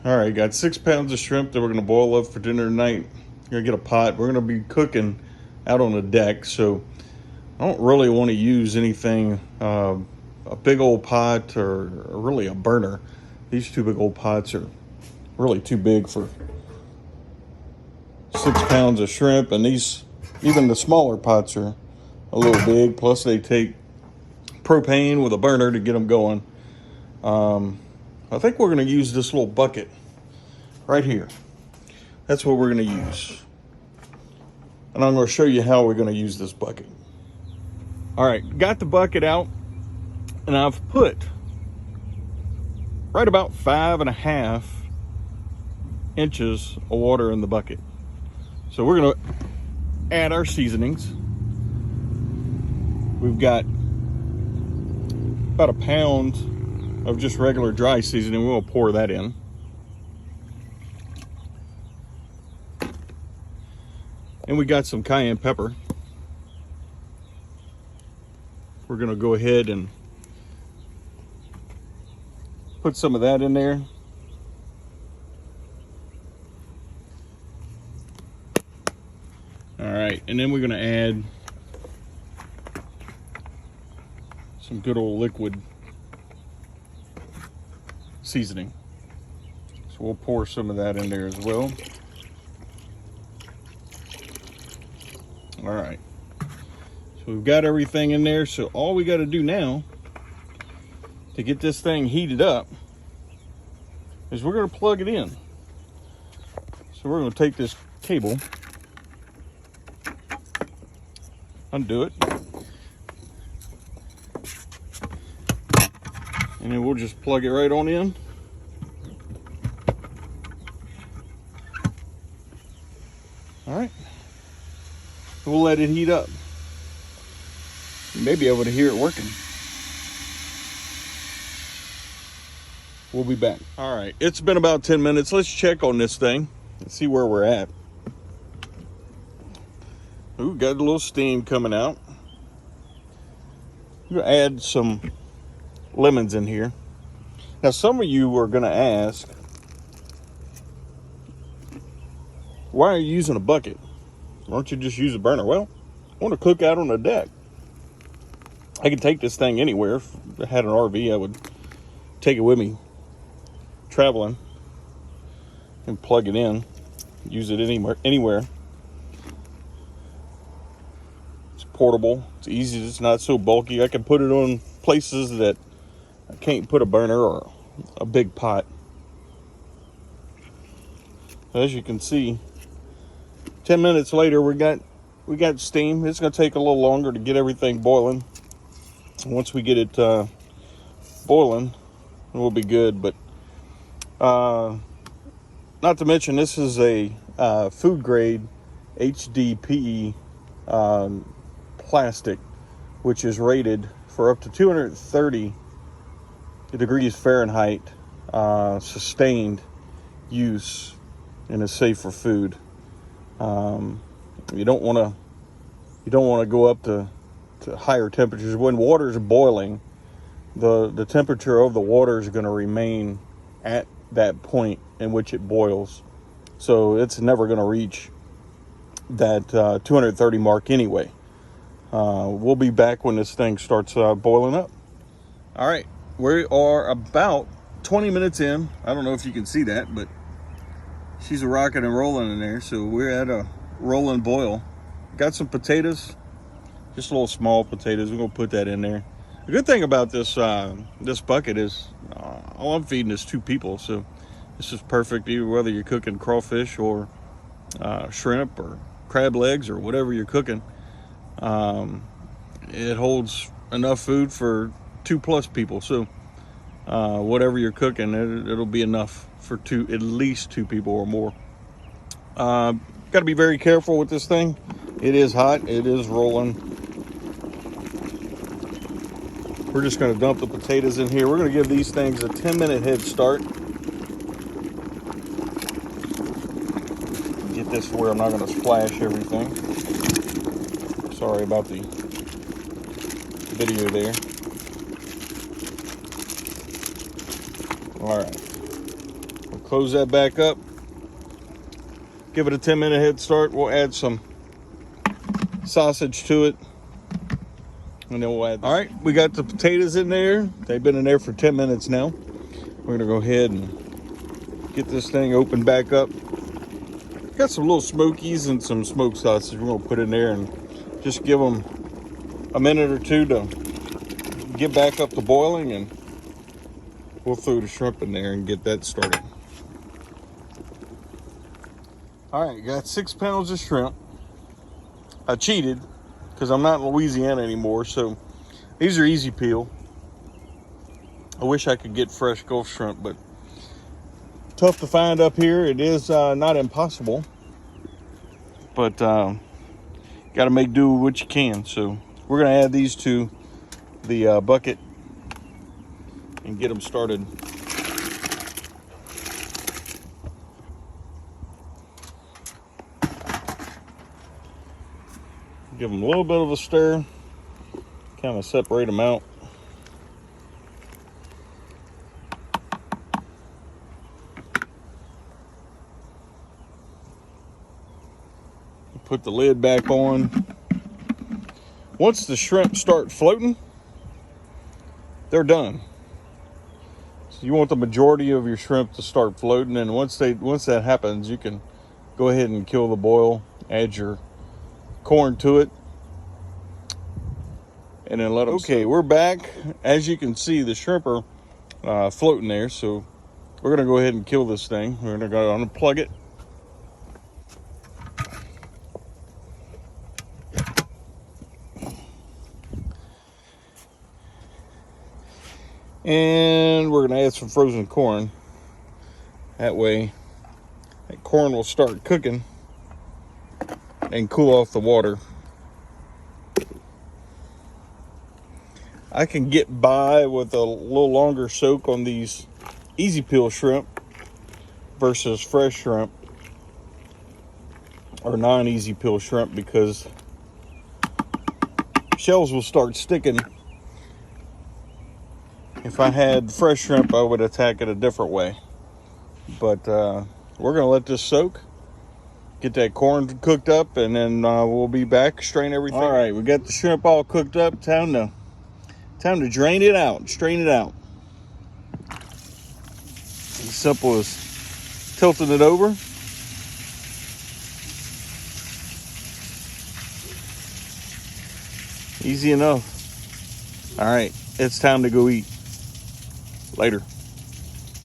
All right, got 6 pounds of shrimp that we're gonna boil up for dinner tonight. Gonna get a pot. We're gonna be cooking out on the deck, so I don't really want to use anything, a big old pot or really a burner. These two big old pots are really too big for 6 pounds of shrimp, and even the smaller pots are a little big. Plus, they take propane with a burner to get them going. I think we're going to use this little bucket right here. That's what we're going to use. And I'm going to show you how we're going to use this bucket. All right, got the bucket out, and I've put right about 5.5 inches of water in the bucket. So we're going to add our seasonings. We've got about a pound of just regular dry seasoning. We'll pour that in. And we got some cayenne pepper. We're gonna go ahead and put some of that in there. All right, and then we're gonna add some good old liquid seasoning. So we'll pour some of that in there as well. All right, so we've got everything in there. So all we got to do now to get this thing heated up is we're going to plug it in. So we're going to take this cable, undo it, and then we'll just plug it right on in. All right, we'll let it heat up. You may be able to hear it working. We'll be back. All right, it's been about 10 minutes. Let's check on this thing and see where we're at. Ooh, got a little steam coming out. I'm gonna add some lemons in here. Now, some of you are gonna ask, why are you using a bucket? Why don't you just use a burner? Well, I want to cook out on the deck. I can take this thing anywhere. If I had an RV, I would take it with me traveling and plug it in, use it anywhere. It's portable, it's easy, it's not so bulky. I can put it on places that I can't put a burner or a big pot. As you can see, 10 minutes later, we got steam. It's going to take a little longer to get everything boiling. Once we get it boiling, we'll be good. But not to mention, this is a food grade HDPE plastic, which is rated for up to 230 degrees Fahrenheit sustained use, and is safe for food. You don't want to go up to higher temperatures. When water is boiling, the temperature of the water is going to remain at that point in which it boils, so it's never going to reach that 230 mark anyway. We'll be back when this thing starts boiling up. All right, we are about 20 minutes in. I don't know if you can see that, but she's a rocking and rolling in there. So we're at a rolling boil. Got some potatoes, just little small potatoes. We're gonna put that in there. The good thing about this this bucket is all I'm feeding is 2 people, so this is perfect either whether you're cooking crawfish or shrimp or crab legs or whatever you're cooking. It holds enough food for 2+ people, so whatever you're cooking, it'll be enough for at least 2 people or more. Got to be very careful with this thing. It is hot, it is rolling. We're just going to dump the potatoes in here. We're going to give these things a 10-minute head start. Get this where I'm not going to splash everything. Sorry about the video there. All right, we'll Close that back up. Give it a 10-minute head start. We'll add some sausage to it. And then we'll add this. All right, we got the potatoes in there. They've been in there for 10 minutes now. We're gonna go ahead and get this thing opened back up. Got some little smokies and some smoked sausage we're gonna put in there and just give them a minute or two to get back up to boiling, and we'll throw the shrimp in there and get that started. All right, got 6 pounds of shrimp. I cheated because I'm not in Louisiana anymore, so these are easy peel. I wish I could get fresh Gulf shrimp, but tough to find up here. It is not impossible, but got to make do with what you can. So we're going to add these to the bucket and get them started. Give them a little bit of a stir, kind of separate them out. Put the lid back on. Once the shrimp start floating, they're done. So you want the majority of your shrimp to start floating, and once that happens, you can go ahead and kill the boil, add your corn to it, and then let them. Okay, we're back. As you can see, the shrimp are floating there, so we're gonna go ahead and kill this thing. We're gonna go unplug it. And we're gonna add some frozen corn. That way, that corn will start cooking and cool off the water. I can get by with a little longer soak on these easy peel shrimp versus fresh shrimp or non-easy peel shrimp, because shells will start sticking. If I had fresh shrimp, I would attack it a different way. But we're gonna let this soak, get that corn cooked up, and then we'll be back, strain everything. All right, we got the shrimp all cooked up. Time to drain it out, strain it out. As simple as tilting it over. Easy enough. All right, it's time to go eat. Later.